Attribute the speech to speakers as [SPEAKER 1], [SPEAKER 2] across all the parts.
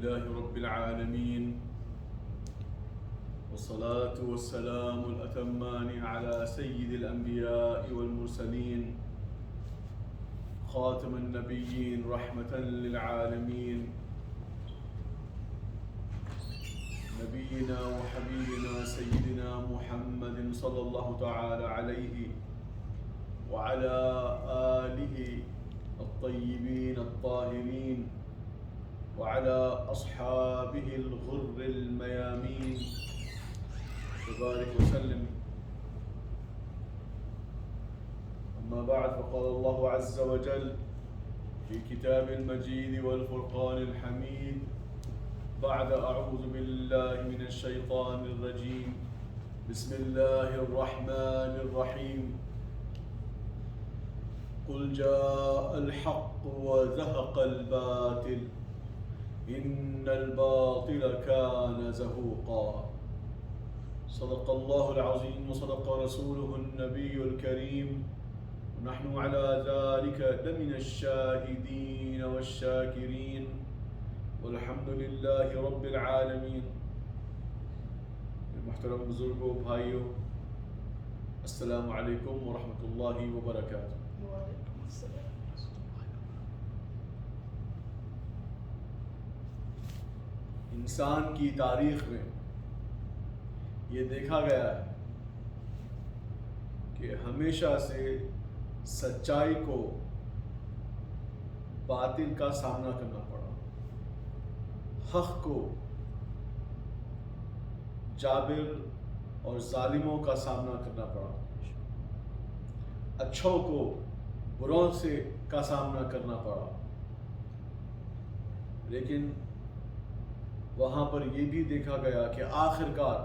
[SPEAKER 1] لله رب العالمين والصلاة والسلام الأتمان على سيد الأنبياء والمرسلين خاتم النبيين رحمة للعالمين نبينا وحبيبنا سيدنا محمد صلى الله تعالى عليه وعلى آله الطيبين الطاهرين وعلى أصحابه الغر الميامين وبارك وسلم. أما بعد، فقال الله عز وجل في كتاب المجيد والفرقان الحميد بعد أعوذ بالله من الشيطان الرجيم بسم الله الرحمن الرحيم قل جاء الحق وزهق الباطل إن الباطل كان زهوقا. صدق الله العظيم وصدق رسوله النبي الكريم ونحن على ذلك لمن الشاهدين والشاكرين والحمد لله رب العالمین. محترم بزرگوں، بھائیوں، السلام علیکم ورحمۃ اللہ وبرکاتہ. انسان کی تاریخ میں یہ دیکھا گیا ہے کہ ہمیشہ سے سچائی کو باطل کا سامنا کرنا پڑا، حق کو جابر اور ظالموں کا سامنا کرنا پڑا، اچھوں کو بروں سے کا سامنا کرنا پڑا. لیکن وہاں پر یہ بھی دیکھا گیا کہ آخر کار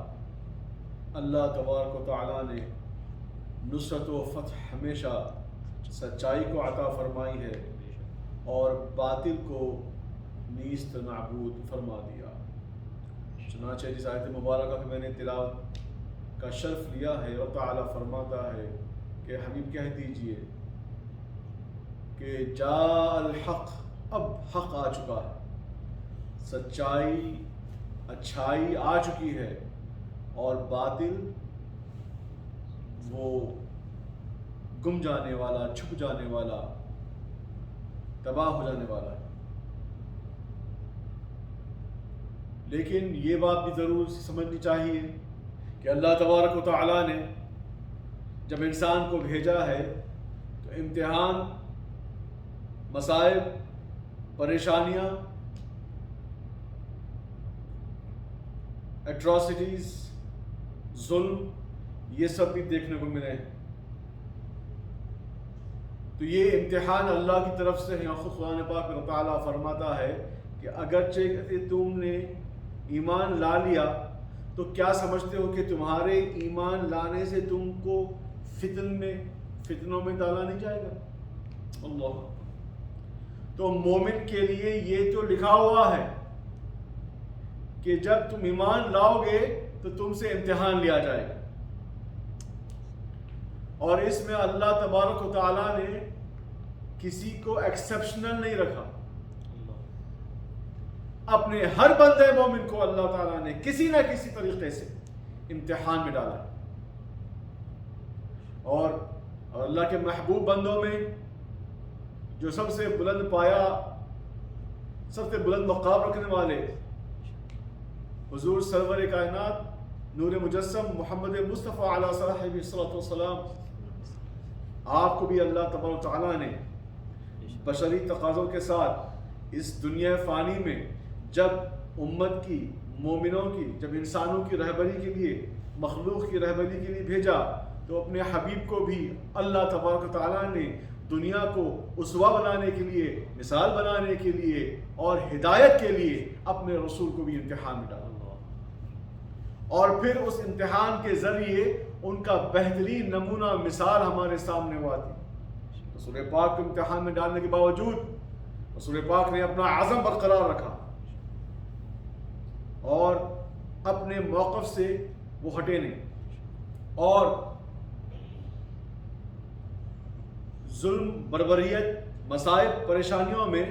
[SPEAKER 1] اللہ تبارک و تعالیٰ نے نصرت و فتح ہمیشہ سچائی کو عطا فرمائی ہے اور باطل کو نیست نابود فرما دیا. چنانچہ جس آیت مبارکہ کہ میں نے تلاوت کا شرف لیا ہے، اور تعالیٰ فرماتا ہے کہ حبیب کہہ دیجئے کہ جاء الحق، اب حق آ چکا ہے، سچائی اچھائی آ چکی ہے اور باطل وہ گم جانے والا، چھپ جانے والا، تباہ ہو جانے والا ہے. لیکن یہ بات بھی ضرور سمجھنی چاہیے کہ اللہ تبارک و تعالیٰ نے جب انسان کو بھیجا ہے تو امتحان، مصائب، پریشانیاں، ایٹراسٹیز، ظلم، یہ سب بھی دیکھنے کو ملے ہیں. تو یہ امتحان اللہ کی طرف سے ہے. خود قرآن پاک میں تعالیٰ فرماتا ہے کہ اگرچہ تم نے ایمان لا لیا تو کیا سمجھتے ہو کہ تمہارے ایمان لانے سے تم کو فتنوں میں ڈالا نہیں جائے گا. اللہ. تو مومن کے لیے یہ تو لکھا ہوا ہے کہ جب تم ایمان لاؤ گے تو تم سے امتحان لیا جائے گا، اور اس میں اللہ تبارک و تعالیٰ نے کسی کو ایکسیپشنل نہیں رکھا. اپنے ہر بندے مومن کو اللہ تعالیٰ نے کسی نہ کسی طریقے سے امتحان میں ڈالا. اور اللہ کے محبوب بندوں میں جو سب سے بلند پایا، سب سے بلند مقام رکھنے والے حضور سرور کائنات نور مجسم محمد مصطفیٰ علیہ صاحب الصلاۃ والسلام، آپ کو بھی اللہ تبارک و تعالیٰ نے بشری تقاضوں کے ساتھ اس دنیا فانی میں جب امت کی، مومنوں کی، جب انسانوں کی رہبری کے لیے، مخلوق کی رہبری کے لیے بھیجا، تو اپنے حبیب کو بھی اللہ تبارک و تعالیٰ نے دنیا کو اسوہ بنانے کے لیے، مثال بنانے کے لیے اور ہدایت کے لیے اپنے رسول کو بھی امتحان میں ڈالا، اور پھر اس امتحان کے ذریعے ان کا بہترین نمونہ مثال ہمارے سامنے ہوا تھی. رسول پاک کو امتحان میں ڈالنے کے باوجود رسول پاک نے اپنا عزم برقرار رکھا اور اپنے موقف سے وہ ہٹے نہیں، اور ظلم، بربریت، مصائب، پریشانیوں میں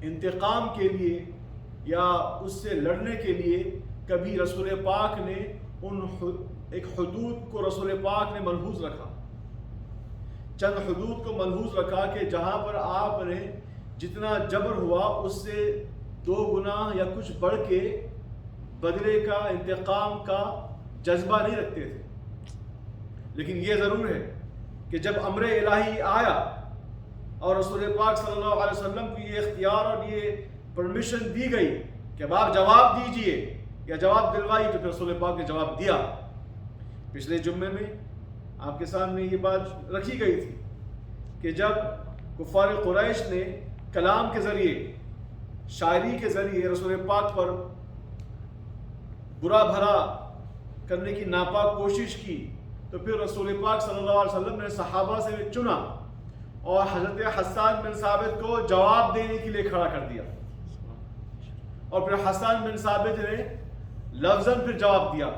[SPEAKER 1] انتقام کے لیے یا اس سے لڑنے کے لیے کبھی رسول پاک نے ایک حدود کو رسول پاک نے ملحوظ رکھا، چند حدود کو ملحوظ رکھا کہ جہاں پر آپ نے جتنا جبر ہوا اس سے 2 گنا یا کچھ بڑھ کے بدلے کا انتقام کا جذبہ نہیں رکھتے تھے. لیکن یہ ضرور ہے کہ جب امر الہی آیا اور رسول پاک صلی اللہ علیہ وسلم کو یہ اختیار اور یہ پرمیشن دی گئی کہ اب آپ جواب دیجئے یا جواب دلوائی، تو پھر رسول پاک نے جواب دیا. پچھلے جمعے میں آپ کے سامنے یہ بات رکھی گئی تھی کہ جب کفار قریش نے کلام کے ذریعے، شاعری کے ذریعے رسول پاک پر برا بھلا کرنے کی ناپاک کوشش کی، تو پھر رسول پاک صلی اللہ علیہ وسلم نے صحابہ سے چنا اور حضرت حسان بن ثابت کو جواب دینے کے لیے کھڑا کر دیا، اور پھر حسان بن ثابت نے لفظاً پھر جواب دیا.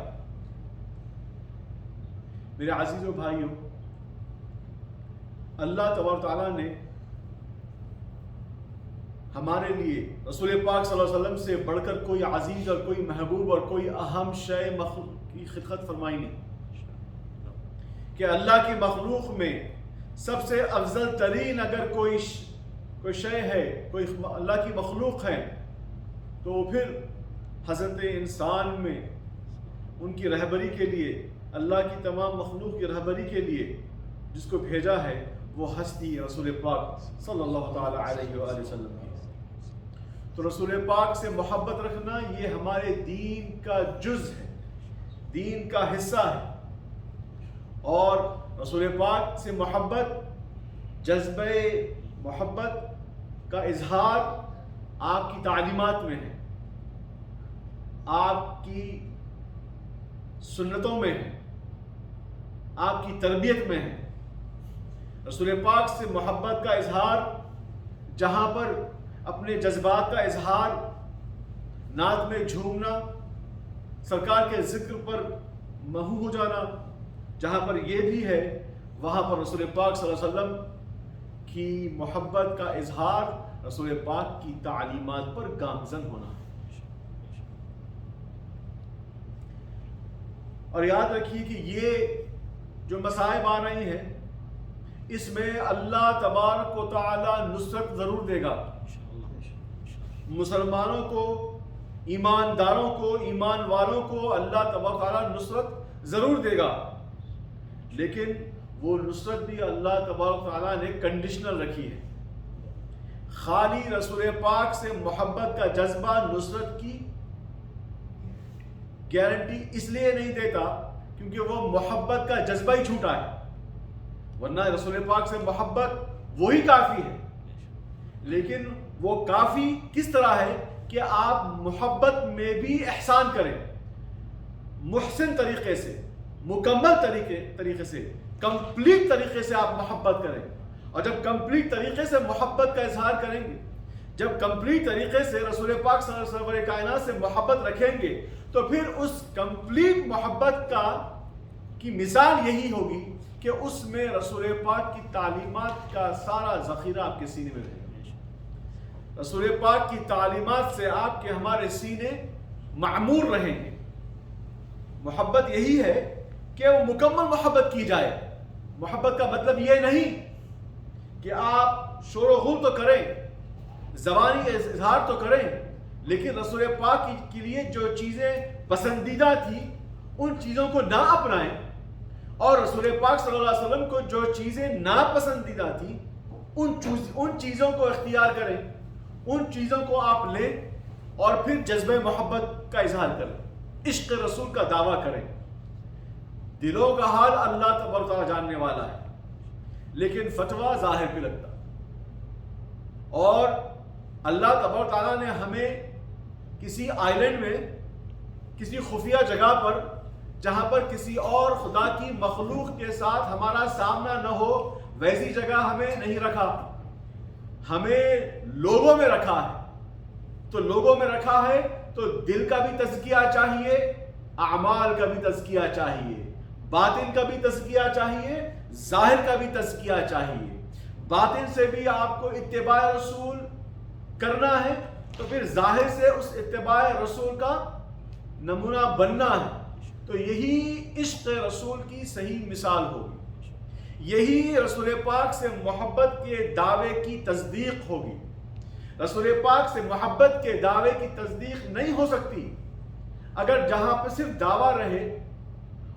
[SPEAKER 1] میرے عزیزو بھائیو، اللہ تبارک تعالیٰ نے ہمارے لیے رسول پاک صلی اللہ علیہ وسلم سے بڑھ کر کوئی عزیز اور کوئی محبوب اور کوئی اہم شے مخلوق کی خدمت فرمائی نہیں. کہ اللہ کی مخلوق میں سب سے افضل ترین اگر کوئی شے ہے، کوئی اللہ کی مخلوق ہے، تو پھر حضرت انسان میں ان کی رہبری کے لیے، اللہ کی تمام مخلوق کی رہبری کے لیے جس کو بھیجا ہے وہ ہستی رسول پاک صلی اللہ تعالی علیہ وآلہ وسلم کی. تو رسول پاک سے محبت رکھنا یہ ہمارے دین کا جز ہے، دین کا حصہ ہے. اور رسول پاک سے محبت، جذبہ محبت کا اظہار آپ کی تعلیمات میں ہے، آپ کی سنتوں میں ہے، آپ کی تربیت میں ہے. رسول پاک سے محبت کا اظہار جہاں پر اپنے جذبات کا اظہار، نعت میں جھومنا، سرکار کے ذکر پر محو ہو جانا، جہاں پر یہ بھی ہے وہاں پر رسول پاک صلی اللہ علیہ وسلم کی محبت کا اظہار رسول پاک کی تعلیمات پر گامزن ہونا ہے. اور یاد رکھیے کہ یہ جو مصائب آ رہی ہیں اس میں اللہ تبارک و تعالی نصرت ضرور دے گا. مسلمانوں کو، ایمانداروں کو، ایمان والوں کو اللہ تبارک و تعالی نصرت ضرور دے گا، لیکن وہ نصرت بھی اللہ تبارک و تعالی نے کنڈیشنل رکھی ہے. خالی رسول پاک سے محبت کا جذبہ نصرت کی گارنٹی اس لیے نہیں دیتا کیونکہ وہ محبت کا جذبہ ہی چھوٹا ہے، ورنہ رسول پاک سے محبت وہی کافی ہے. لیکن وہ کافی کس طرح ہے کہ آپ محبت میں بھی احسان کریں، محسن طریقے سے، مکمل طریقے سے، کمپلیٹ طریقے سے آپ محبت کریں. اور جب کمپلیٹ طریقے سے محبت کا اظہار کریں گے، جب کمپلیٹ طریقے سے رسول پاک صلی اللہ علیہ وسلم کائنات سے محبت رکھیں گے، تو پھر اس کمپلیٹ محبت کی مثال یہی ہوگی کہ اس میں رسول پاک کی تعلیمات کا سارا ذخیرہ آپ کے سینے میں رہے گا. رسول پاک کی تعلیمات سے آپ کے ہمارے سینے معمور رہیں گے. محبت یہی ہے کہ وہ مکمل محبت کی جائے. محبت کا مطلب یہ نہیں کہ آپ شور و غل تو کریں، زبانی اظہار تو کریں، لیکن رسول پاک کے لیے جو چیزیں پسندیدہ تھی ان چیزوں کو نہ اپنائیں، اور رسول پاک صلی اللہ علیہ وسلم کو جو چیزیں ناپسندیدہ تھیں ان چیزوں کو اختیار کریں، ان چیزوں کو آپ لیں اور پھر جذبہ محبت کا اظہار کریں، عشق رسول کا دعویٰ کریں. دلوں کا حال اللہ تبارک و تعالیٰ جاننے والا ہے، لیکن فتویٰ ظاہر پہ لگتا. اور اللہ تبارک و تعالیٰ نے ہمیں کسی آئلینڈ میں، کسی خفیہ جگہ پر، جہاں پر کسی اور خدا کی مخلوق کے ساتھ ہمارا سامنا نہ ہو، ویسی جگہ ہمیں نہیں رکھا. ہمیں لوگوں میں رکھا ہے. تو لوگوں میں رکھا ہے تو دل کا بھی تزکیہ چاہیے، اعمال کا بھی تزکیہ چاہیے، باطن کا بھی تزکیہ چاہیے، ظاہر کا بھی تزکیہ چاہیے. باطن سے بھی آپ کو اتباع رسول کرنا ہے تو پھر ظاہر سے اس اتباع رسول کا نمونہ بننا ہے. تو یہی عشق رسول کی صحیح مثال ہوگی. یہی رسول پاک سے محبت کے دعوے کی تصدیق ہوگی. رسول پاک سے محبت کے دعوے کی تصدیق نہیں ہو سکتی اگر جہاں پہ صرف دعویٰ رہے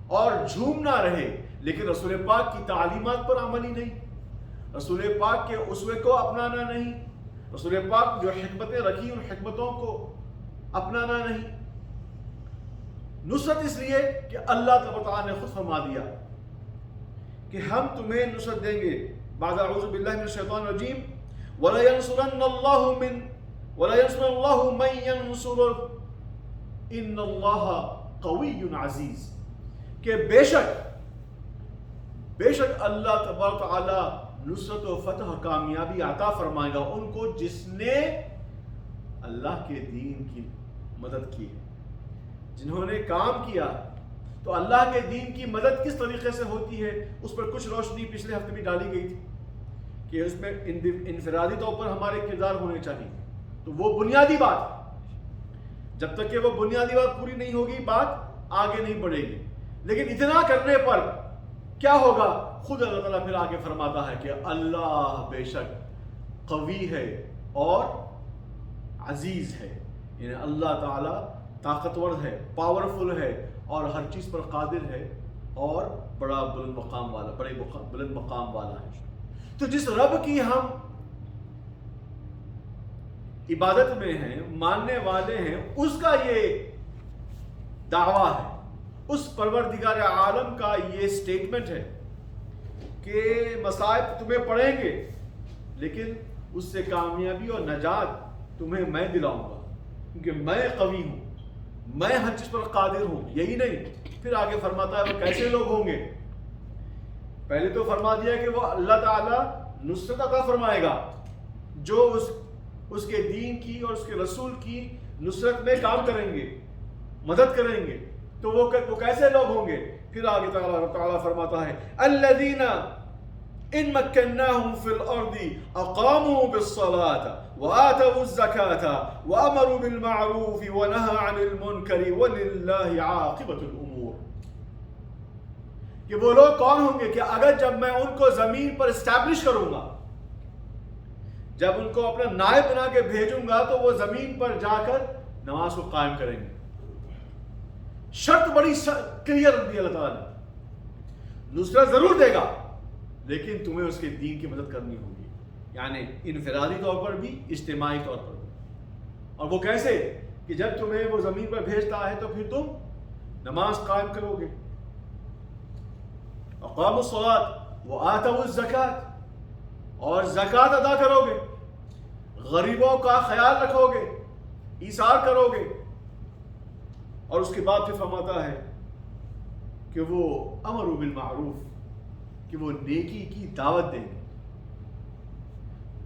[SPEAKER 1] اور جھومنا رہے لیکن رسول پاک کی تعلیمات پر عمل ہی نہیں, رسول پاک کے اسوے کو اپنانا نہیں, رسول پاک جو حکمتیں رکھی ان حکمتوں کو اپنانا نہیں. نصرت اس لیے کہ اللہ تعالیٰ نے خود فرما دیا کہ ہم تمہیں نصرت دیں گے. بعد اعوذ باللہ من الشیطان الرجیم وَلَيَنْصُرَنَّ اللَّهُ مَنْ يَنْصُرُهُ ان اللہ قوی عزیز, کہ بے شک اللہ تبارک تعالی نصرت و فتح و کامیابی عطا فرمائے گا ان کو جس نے اللہ کے دین کی مدد کی, جنہوں نے کام کیا. تو اللہ کے دین کی مدد کس طریقے سے ہوتی ہے اس پر کچھ روشنی پچھلے ہفتے بھی ڈالی گئی تھی کہ اس میں انفرادی طور پر ہمارے کردار ہونے چاہیے. تو وہ بنیادی بات ہے, جب تک کہ وہ بنیادی بات پوری نہیں ہوگی بات آگے نہیں بڑھے گی. لیکن اتنا کرنے پر کیا ہوگا, خود اللہ تعالیٰ پھر آگے فرماتا ہے کہ اللہ بے شک قوی ہے اور عزیز ہے. یعنی اللہ تعالیٰ طاقتور ہے, پاورفل ہے اور ہر چیز پر قادر ہے اور بڑا بلند مقام والا, بڑے بلند مقام والا ہے. تو جس رب کی ہم عبادت میں ہیں, ماننے والے ہیں, اس کا یہ دعویٰ ہے, اس پروردگار عالم کا یہ سٹیٹمنٹ ہے کہ مصائب تمہیں پڑیں گے لیکن اس سے کامیابی اور نجات تمہیں میں دلاؤں گا کیونکہ میں قوی ہوں, میں ہر چیز پر قادر ہوں. یہی نہیں, پھر آگے فرماتا ہے وہ کیسے لوگ ہوں گے. پہلے تو فرما دیا کہ وہ اللہ تعالیٰ نصرت عطا فرمائے گا جو اس کے دین کی اور اس کے رسول کی نصرت میں کام کریں گے, مدد کریں گے. تو وہ کیسے لوگ ہوں گے. پھر آگے تعالیٰ فرماتا ہے الذین ان مکناہم فی الارض اقاموا بالصلاة وآتوا الزکاة وامروا بالمعروف ونہوا عن المنکر وللہ عاقبۃ الامور. کہ وہ لوگ کون ہوں گے کہ اگر جب میں ان کو زمین پر اسٹیبلش کروں گا, جب ان کو اپنا نائب بنا کے بھیجوں گا تو وہ زمین پر جا کر نماز کو قائم کریں گے. شرط بڑی کلیئر دی اللہ تعالیٰ نے, نصرت ضرور دے گا لیکن تمہیں اس کے دین کی مدد کرنی ہوگی, یعنی انفرادی طور پر بھی اجتماعی طور پر بھی. اور وہ کیسے کہ جب تمہیں وہ زمین پر بھیجتا ہے تو پھر تم نماز قائم کرو گے, اقاموا الصلاۃ وآتوا الزکاۃ, اور زکوٰۃ ادا کرو گے, غریبوں کا خیال رکھو گے, ایثار کرو گے. اور اس کے بعد پھر فرماتا ہے کہ وہ امروا بالمعروف, کہ وہ نیکی کی دعوت دیں گے.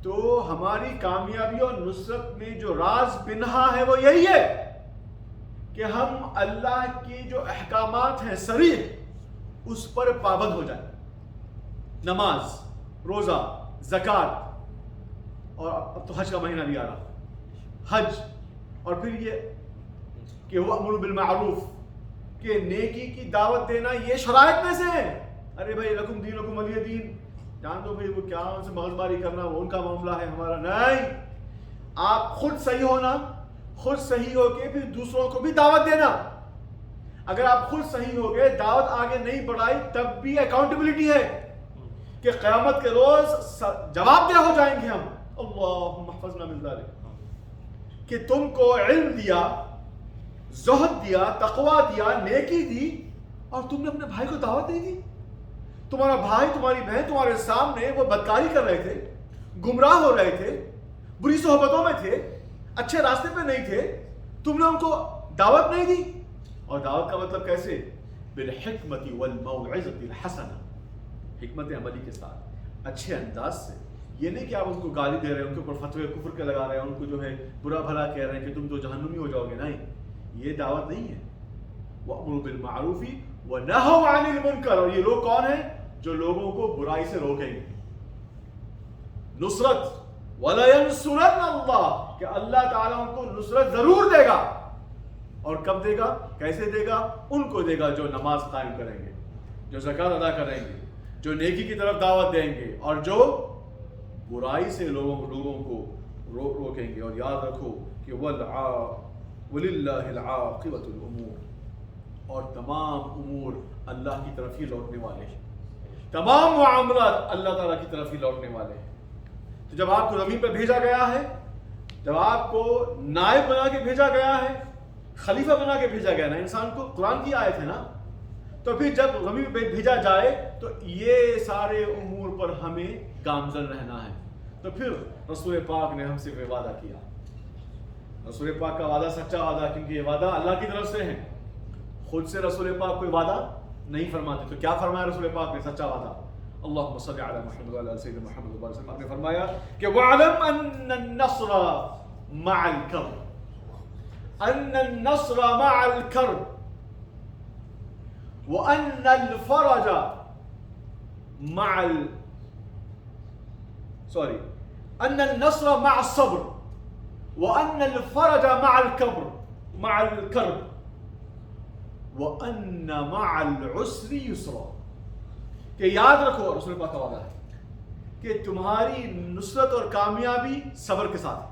[SPEAKER 1] تو ہماری کامیابی اور نصرت میں جو راز پنہا ہے وہ یہی ہے کہ ہم اللہ کے جو احکامات ہیں صریح اس پر پابند ہو جائیں. نماز, روزہ, زکوٰۃ, اور اب تو حج کا مہینہ بھی آ رہا, حج, اور پھر یہ کہ وہ امر بالمعروف, کہ نیکی کی دعوت دینا, یہ شرائط میں سے ہے. ارے بھائی لکم دینکم ولی دین, جان دو بھائی وہ کیا ان سے مغز ماری کرنا وہ ان کا معاملہ ہے, ہمارا نہیں. آپ خود صحیح ہونا, خود صحیح ہو کے پھر دوسروں کو بھی دعوت دینا. اگر آپ خود صحیح ہو گئے, دعوت آگے نہیں بڑھائی, تب بھی اکاؤنٹیبلٹی ہے کہ قیامت کے روز جواب دہ ہو جائیں گے ہم. اللہم احفظنا من ذلک, کہ تم کو علم دیا, زہد دیا, تقوی دیا, نیکی دی, اور تم نے اپنے بھائی کو دعوت دے دی. تمہارا بھائی, تمہاری بہن تمہارے سامنے وہ بدکاری کر رہے تھے, گمراہ ہو رہے تھے, بری صحبتوں میں تھے, اچھے راستے پہ نہیں تھے, تم نے ان کو دعوت نہیں دی. اور دعوت کا مطلب کیسے؟ بالحکمت والموعظۃ الحسنہ, حکمت عملی کے ساتھ, اچھے انداز سے. یہ نہیں کہ آپ ان کو گالی دے رہے ہیں, ان کے اوپر فتوے کفر کے لگا رہے ہیں, ان کو جو ہے برا بھلا کہہ رہے ہیں کہ تم تو جہنمی ہو جاؤ گے. نہیں, یہ دعوت نہیں ہے. وَأَمْرُ بِالْمَعْرُوفِ وَنَهَوْا عَنِ الْمُنْكَرِ, اور یہ لوگ کون ہیں جو لوگوں کو برائی سے روکیں گے. نصرت وَلَيَنْصُرَنَّ اللَّهُ کہ اللہ تعالیٰ ان کو نصرت ضرور دے گا. اور کب دے گا؟ کیسے دے گا؟ ان کو دے گا جو نماز قائم کریں گے، جو زکوٰۃ ادا کریں گے، جو نیکی کی طرف دعوت دیں گے، اور جو برائی سے لوگوں کو روکیں گے. اور یاد رکھو کہ وَلِلَّهِ الْعَاقِبَةُ الْأُمُورِ، اور تمام امور اللہ کی طرف ہی لوٹنے والے ہیں، تمام معاملات اللہ تعالیٰ کی طرف ہی لوٹنے والے ہیں. تو جب آپ کو زمین پہ بھیجا گیا ہے، جب آپ کو نائب بنا کے بھیجا گیا ہے، خلیفہ بنا کے بھیجا گیا نا انسان کو، قرآن کی آیت ہے نا، تو پھر جب زمین پہ بھیجا جائے تو یہ سارے امور پر ہمیں گامزن رہنا ہے. تو پھر رسول پاک نے ہم سے وعدہ کیا. رسول پاک کا وعدہ سچا وعدہ، کیونکہ یہ وعدہ اللہ کی طرف سے ہے. خود سے رسول پاک کوئی وعدہ نہیں فرماتے. تو کیا فرمایا رسول پاک نے؟ سچا وعدہ. اللہم صلی علی محمد وعلی سیدنا محمد وبارک وسلم. آپ نے فرمایا کہ وَعْلَمْ أَنَّ النَّصْرَ مَعَ الْكَرْبِ، أَنَّ النَّصْرَ مَعَ الْكَرْبِ وَأَنَّ الْفَرَجَ مَعَ أَنَّ النَّصْرَ مَعَ الصَّبْرِ وَأَنَّ الْفَرَجَ مَعَ الْكَرْبِ وَأَنَّ مَعَ الْعُسْرِ يُسْرًا. کہ یاد رکھو، رسول پاک کا وعدہ ہے کہ تمہاری نصرت اور کامیابی صبر کے ساتھ ہے.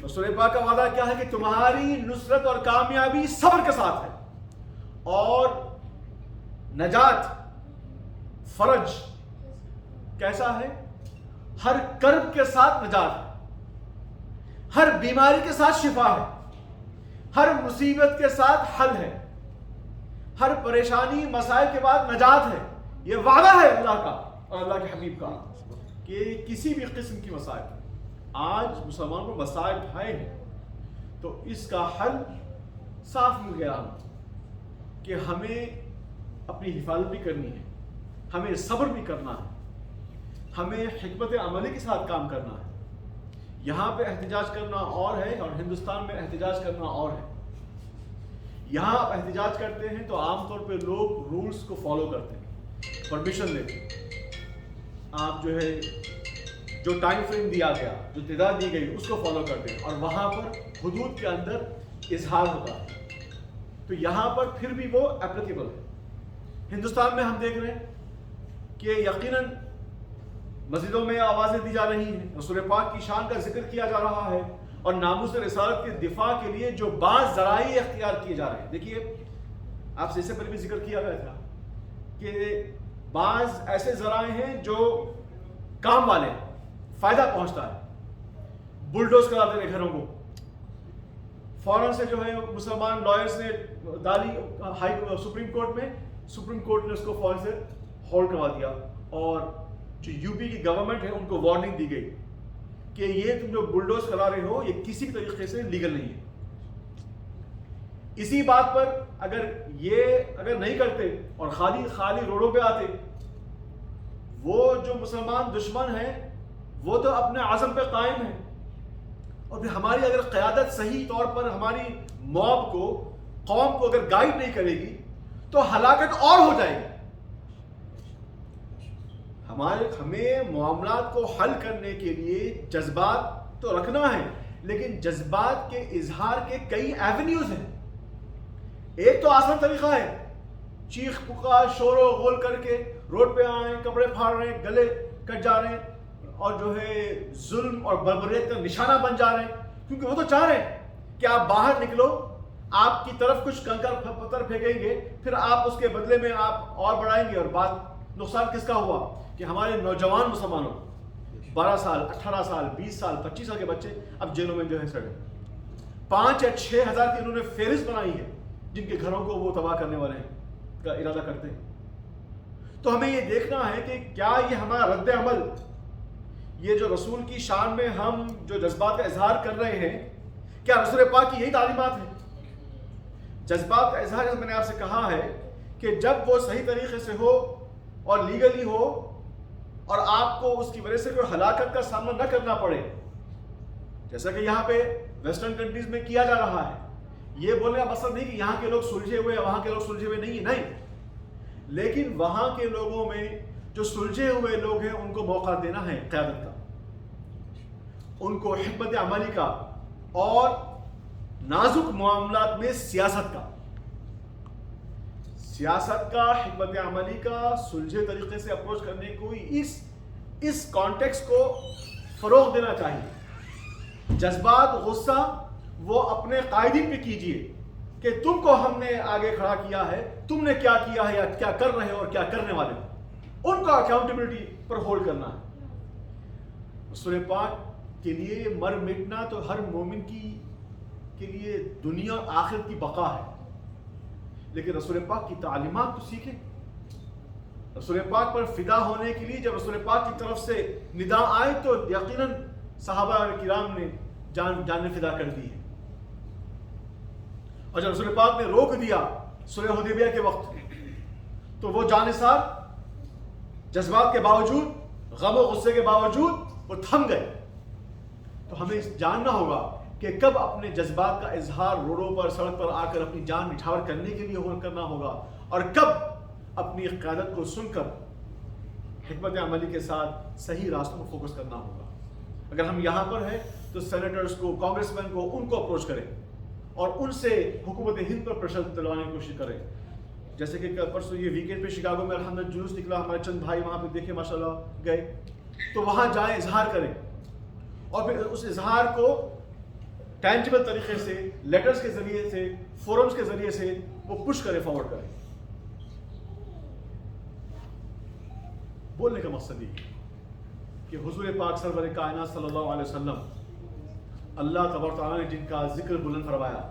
[SPEAKER 1] رسول پاک کا وعدہ کیا ہے؟ کہ تمہاری نصرت اور کامیابی صبر کے ساتھ ہے. اور نجات، فرج کیسا ہے؟ ہر کرب کے ساتھ نجات ہے، ہر بیماری کے ساتھ شفا ہے، ہر مصیبت کے ساتھ حل ہے، ہر پریشانی مسائل کے بعد نجات ہے. یہ وعدہ ہے اللہ کا اور اللہ کے حبیب کا کہ کسی بھی قسم کی مسائل، آج مسلمانوں کو مسائل آئے ہیں تو اس کا حل صاف مل گیا کہ ہمیں اپنی حفاظت بھی کرنی ہے، ہمیں صبر بھی کرنا ہے، ہمیں حکمت عملی کے ساتھ کام کرنا ہے. یہاں پہ احتجاج کرنا اور ہے اور ہندوستان میں احتجاج کرنا اور ہے. یہاں آپ احتجاج کرتے ہیں تو عام طور پہ لوگ رولز کو فالو کرتے ہیں، پرمیشن لیتے ہیں. آپ جو ہے جو ٹائم فریم دیا گیا، جو تعداد دی گئی، اس کو فالو کرتے ہیں اور وہاں پر حدود کے اندر اظہار ہوتا ہے. تو یہاں پر پھر بھی وہ اپلیکیبل ہے. ہندوستان میں ہم دیکھ رہے ہیں کہ یقیناً مسجدوں میں آوازیں دی جا رہی ہیں، رسول پاک کی شان کا ذکر کیا جا رہا ہے، اور ناموس رسالت کے دفاع کے لیے جو بعض ذرائع اختیار کیے جا رہے ہیں. دیکھیے، آپ سے اس سے پہلے بھی ذکر کیا گیا تھا کہ بعض ایسے ذرائع ہیں جو کام والے ہیں، فائدہ پہنچتا ہے. بلڈوز کرا دے رہے گھروں کو، فوراً سے جو ہے مسلمان لائرز نے ڈالی سپریم کورٹ نے اس کو فوراً سے ہولڈ کروا دیا. اور جو یو پی کی گورنمنٹ ہے ان کو وارننگ دی گئی کہ یہ تم جو بلڈوز کرا رہے ہو یہ کسی طریقے سے لیگل نہیں ہے. اسی بات پر اگر نہیں کرتے اور خالی روڈوں پہ آتے، وہ جو مسلمان دشمن ہیں وہ تو اپنے عزم پہ قائم ہیں، اور پھر ہماری اگر قیادت صحیح طور پر ہماری موب کو، قوم کو اگر گائیڈ نہیں کرے گی تو ہلاکت اور ہو جائے گی. ہمیں معاملات کو حل کرنے کے لیے جذبات تو رکھنا ہے، لیکن جذبات کے اظہار کے کئی ایونیوز ہیں. ایک تو آسان طریقہ ہے، چیخ پکار شور و غول کر کے روڈ پہ آئیں، کپڑے پھاڑ رہے ہیں، گلے کٹ جا رہے ہیں اور جو ہے ظلم اور بربریت کا نشانہ بن جا رہے ہیں. کیونکہ وہ تو چاہ رہے ہیں کہ آپ باہر نکلو، آپ کی طرف کچھ کنکر پتھر پھینکیں گے، پھر آپ اس کے بدلے میں آپ اور بڑھائیں گے. اور بات نقصان کس کا ہوا کہ ہمارے نوجوان مسلمانوں 12 سال 18 سال 20 سال 25 سال کے بچے اب جیلوں میں جو ہے سڑے. 5 یا 6 ہزار کی انہوں نے فہرست بنائی ہے جن کے گھروں کو وہ تباہ کرنے والے ہیں کا ارادہ کرتے ہیں. تو ہمیں یہ دیکھنا ہے کہ کیا یہ ہمارا رد عمل، یہ جو رسول کی شان میں ہم جو جذبات کا اظہار کر رہے ہیں، کیا رسول پاک کی یہی تعلیمات ہیں؟ جذبات کا اظہار جیسے میں نے آپ سے کہا ہے کہ جب وہ صحیح طریقے سے ہو اور لیگلی ہو اور آپ کو اس کی وجہ سے کوئی ہلاکت کا سامنا نہ کرنا پڑے، جیسا کہ یہاں پہ ویسٹرن کنٹریز میں کیا جا رہا ہے. یہ بولنے کا مقصد نہیں کہ یہاں کے لوگ سلجھے ہوئے وہاں کے لوگ سلجھے ہوئے نہیں ہے، نہیں، لیکن وہاں کے لوگوں میں جو سلجھے ہوئے لوگ ہیں ان کو موقع دینا ہے قیادت کا، ان کو حکمت عملی کا، اور نازک معاملات میں سیاست کا حکمت عملی کا سلجھے طریقے سے اپروچ کرنے کو اس کانٹیکس کو فروغ دینا چاہیے۔ جذبات، غصہ وہ اپنے قائدین پہ کیجئے کہ تم کو ہم نے آگے کھڑا کیا ہے، تم نے کیا کیا ہے یا کیا کر رہے اور کیا کرنے والے ہو، ان کا اکاؤنٹیبلٹی پر ہولڈ کرنا ہے۔ رسول پاک کے لیے مر مٹنا تو ہر مومن کے لیے دنیا آخرت کی بقا ہے، لیکن رسول پاک کی تعلیمات تو سیکھیں۔ رسول پاک پر فدا ہونے کے لیے جب رسول پاک کی طرف سے ندا آئے تو یقیناً صحابہ کرام نے جان فدا کر دی ہے، اور جب رسول پاک نے روک دیا صلح حدیبیہ کے وقت تو وہ جانثار جذبات کے باوجود، غم و غصے کے باوجود وہ تھم گئے۔ تو ہمیں جاننا ہوگا کہ کب اپنے جذبات کا اظہار روڈوں پر، سڑک پر آ کر اپنی جان نچھاور کرنے کے لیے کرنا ہوگا، اور کب اپنی قیادت کو سن کر حکمت عملی کے ساتھ صحیح راستوں کو فوکس کرنا ہوگا۔ اگر ہم یہاں پر ہیں تو سینیٹرز کو، کانگریس مین کو، ان کو اپروچ کریں اور ان سے حکومت ہند پر پریشر دلوانے کی کوشش کریں۔ جیسے کہ پرسوں یہ ویکینڈ پہ شکاگو میں الحمدللہ جلوس نکلا، ہمارے چند بھائی وہاں پہ دیکھے ماشاءاللہ گئے، تو وہاں جائیں، اظہار کریں، اور پھر اس اظہار کو ٹینجبل طریقے سے، لیٹرز کے ذریعے سے، فورمز کے ذریعے سے وہ پش کریں، فارورڈ کریں۔ بولنے کا مقصد یہ کہ حضور پاک سرور کائنات صلی اللہ علیہ وسلم، اللہ تبارک تعالیٰ نے جن کا ذکر بلند فرمایا،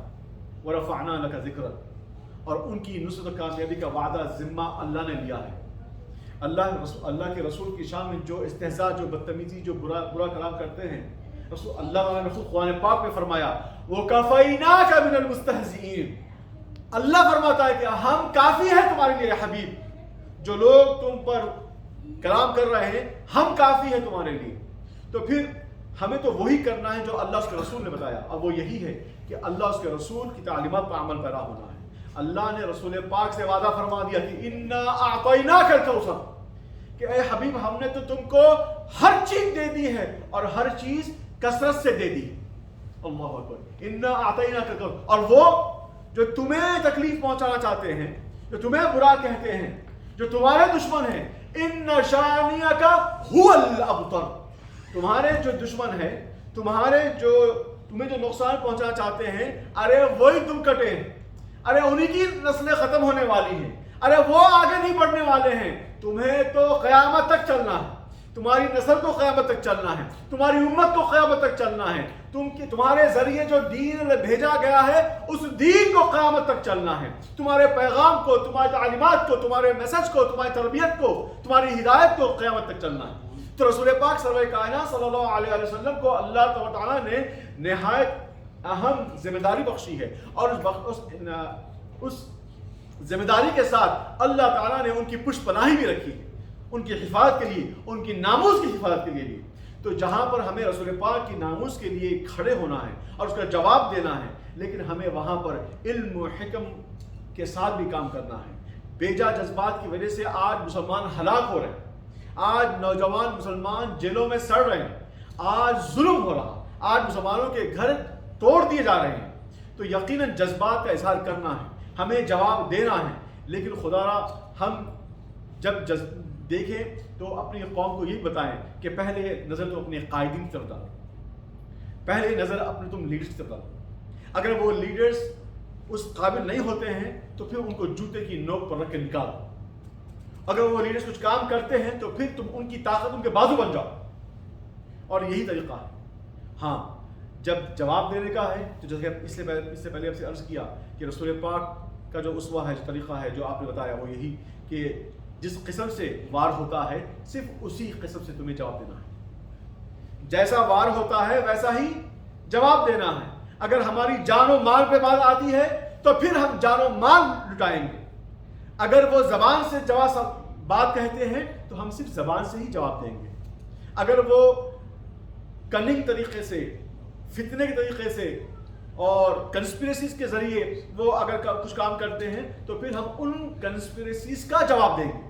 [SPEAKER 1] وَرَفَعْنَا لَكَ ذِكْرًا، اور ان کی نصرت و کامیابی کا وعدہ ذمہ اللہ نے لیا ہے۔ اللہ کے رسول کی شان میں جو استہزاء، جو بدتمیزی، جو برا کلام کرتے ہیں، رسول اللہ تعالیٰ نے خود قرآن پاک میں فرمایا وَكَفَيْنَاكَ مِنَ الْمُسْتَهْزِئِينَ، اللہ فرماتا ہے کہ ہم کافی ہیں تمہارے لیے حبیب، جو لوگ تم پر کلام کر رہے ہیں ہم کافی ہیں تمہارے لیے۔ تو پھر ہمیں تو وہی کرنا ہے جو اللہ اس کے رسول نے بتایا، اور وہ یہی ہے کہ اللہ اس کے رسول کی تعلیمات پر عمل پیرا ہونا ہے۔ اللہ نے رسول پاک سے وعدہ فرما دیا کہ اِنَّا أَعْطَيْنَاكَ الْكَوْثَرَ، کہ اے حبیب ہم نے تو تم کو ہر چیز دے دی ہے، اور ہر چیز کثرت سے دے دی۔ اللہ اکبر، اِنَّا أَعْطَيْنَاكَ الْكَوْثَرَ، اور وہ جو تمہیں تکلیف پہنچانا چاہتے ہیں، جو تمہیں برا کہتے ہیں، جو تمہارے دشمن ہیں، اِنَّ شَانِئَكَ هُوَ الْأَبْتَرُ، تمہارے جو دشمن ہیں، تمہیں جو نقصان پہنچانا چاہتے ہیں، ارے وہی تم کٹے ہیں، ارے انہی کی نسلیں ختم ہونے والی ہیں، ارے وہ آگے نہیں بڑھنے والے ہیں، تمہیں تو قیامت تک چلنا ہے، تمہاری نسل کو قیامت تک چلنا ہے، تمہاری امت کو قیامت تک چلنا ہے، تمہارے ذریعے جو دین بھیجا گیا ہے اس دین کو قیامت تک چلنا ہے، تمہارے پیغام کو، تمہاری تعلیمات کو، تمہارے میسج کو، تمہاری تربیت کو، تمہاری ہدایت کو قیامت تک چلنا ہے۔ تو رسول پاک سرور کائنات صلی اللہ علیہ وسلم کو اللہ تعالیٰ نے نہایت اہم ذمہ داری بخشی ہے، اور اس ذمہ داری کے ساتھ اللہ تعالیٰ نے ان کی پشت پناہی بھی رکھی ہے، ان کی حفاظت کے لیے، ان کی ناموس کی حفاظت کے لیے۔ تو جہاں پر ہمیں رسول پاک کی ناموس کے لیے کھڑے ہونا ہے اور اس کا جواب دینا ہے، لیکن ہمیں وہاں پر علم و حکم کے ساتھ بھی کام کرنا ہے۔ بیجا جذبات کی وجہ سے آج مسلمان ہلاک ہو رہے ہیں، آج نوجوان مسلمان جیلوں میں سڑ رہے ہیں، آج ظلم ہو رہا، آج مسلمانوں کے گھر توڑ دیے جا رہے ہیں۔ تو یقیناً جذبات کا اظہار کرنا ہے، ہمیں جواب دینا ہے، لیکن خدا را ہم جب دیکھیں تو اپنی قوم کو یہی بتائیں کہ پہلے نظر تو اپنے قائدین کی طرف ڈالو، پہلے نظر اپنے تم لیڈرز کی طرف ڈالو۔ اگر وہ لیڈرز اس قابل نہیں ہوتے ہیں تو پھر ان کو جوتے کی نوک پر رکھ کے نکالو، اگر وہ لیڈرز کچھ کام کرتے ہیں تو پھر تم ان کی طاقت ان کے بازو بن جاؤ، اور یہی طریقہ ہے۔ ہاں جب جواب دینے کا ہے تو جیسے اس سے پہلے آپ سے عرض کیا کہ رسول پاک کا جو اسوہ ہے، جو طریقہ ہے، جو آپ نے بتایا، وہ یہی کہ جس قسم سے وار ہوتا ہے صرف اسی قسم سے تمہیں جواب دینا ہے، جیسا وار ہوتا ہے ویسا ہی جواب دینا ہے۔ اگر ہماری جان و مال پہ بات آتی ہے تو پھر ہم جان و مال لٹائیں گے، اگر وہ زبان سے بات کہتے ہیں تو ہم صرف زبان سے ہی جواب دیں گے، اگر وہ کننگ طریقے سے، فتنے کے طریقے سے اور کنسپریسیز کے ذریعے وہ اگر کچھ کام کرتے ہیں تو پھر ہم ان کنسپریسیز کا جواب دیں گے،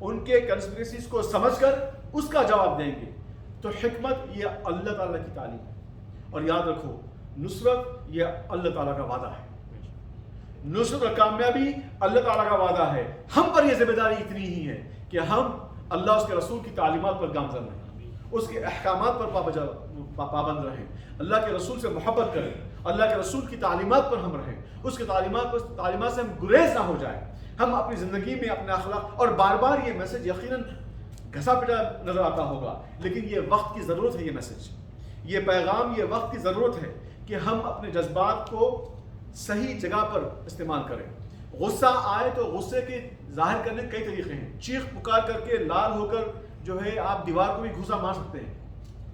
[SPEAKER 1] ان کے کنسپریسیز کو سمجھ کر اس کا جواب دیں گے. تو حکمت یہ اللہ تعالیٰ کی تعلیم ہے. اور یاد رکھو نصرت یہ اللہ تعالیٰ کا وعدہ ہے. نصرت اور کامیابی اللہ تعالیٰ کا وعدہ ہے. ہم پر یہ ذمہ داری اتنی ہی ہے کہ ہم اللہ اس کے رسول کی تعلیمات پر گامزن رہیں, اس کے احکامات پر پابند رہیں, اللہ کے رسول سے محبت کریں, اللہ کے رسول کی تعلیمات پر ہم رہیں, اس کے تعلیمات سے ہم گریز نہ ہو جائیں. ہم اپنی زندگی میں اپنے اخلاق, اور بار بار یہ میسج یقیناً گھسا پٹا نظر آتا ہوگا, لیکن یہ وقت کی ضرورت ہے. یہ میسج, یہ پیغام, یہ وقت کی ضرورت ہے کہ ہم اپنے جذبات کو صحیح جگہ پر استعمال کریں. غصہ آئے تو غصے کے ظاہر کرنے کے کئی طریقے ہیں. چیخ پکار کر کے لال ہو کر جو ہے آپ دیوار کو بھی گھوسا مار سکتے ہیں,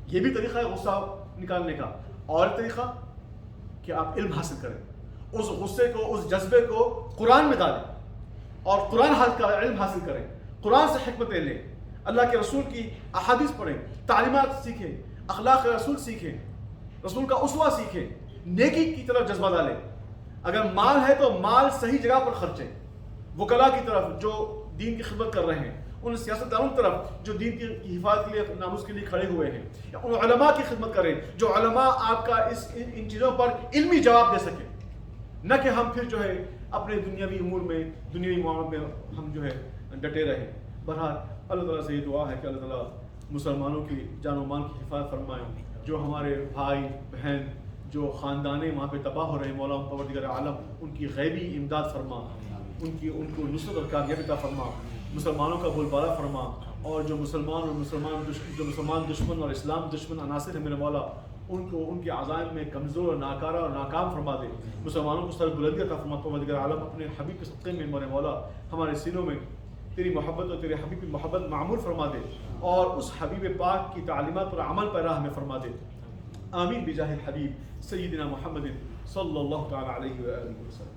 [SPEAKER 1] یہ بھی طریقہ ہے غصہ نکالنے کا. اور طریقہ کہ آپ علم حاصل کریں, اس غصے کو, اس جذبے کو قرآن میں ڈالیں اور قرآن علم حاصل کریں, قرآن سے حکمتیں لیں, اللہ کے رسول کی احادیث پڑھیں, تعلیمات سیکھیں, اخلاق رسول سیکھیں, رسول کا اسوہ سیکھیں, نیکی کی طرف جذبہ ڈالیں. اگر مال ہے تو مال صحیح جگہ پر خرچیں. وکلاء کی طرف جو دین کی خدمت کر رہے ہیں, ان سیاستدانوں کی طرف جو دین کی حفاظت کے لیے, ناموس کے لیے کھڑے ہوئے ہیں, ان علماء کی خدمت کریں جو علماء آپ کا ان چیزوں پر علمی جواب دے سکیں, نہ کہ ہم پھر جو ہے اپنے دنیاوی امور میں, دنیاوی معاملات میں ہم جو ہے ڈٹے رہیں. بہرحال اللہ تعالیٰ سے یہ دعا ہے کہ اللہ تعالیٰ مسلمانوں کی جان و مال کی حفاظت فرمائیں. جو ہمارے بھائی بہن جو خاندانیں وہاں پہ تباہ ہو رہے ہیں, مولا پروردگار عالم ان کی غیبی امداد فرما, ان کو نصرت اور کامیابی عطا فرما, مسلمانوں کا بول بالا فرما. اور جو مسلمان دشمن اور اسلام دشمن عناصر ہیں میرے مولا, ان کے عزائم میں کمزور اور ناکارہ اور ناکام فرما دے. مسلمانوں کو سر بلندی عطا فرما پروردگار عالم. اپنے حبیب کے صدقے میں میرے مولا ہمارے سینوں میں تیری محبت اور تیرے حبیب کی محبت معمول فرما دے, اور اس حبیب پاک کی تعلیمات پر عمل پیرا ہمیں فرما دے. آمین بجاہ الحبیب سیدنا محمد صلی اللہ تعالی علیہ وآلہ وسلم.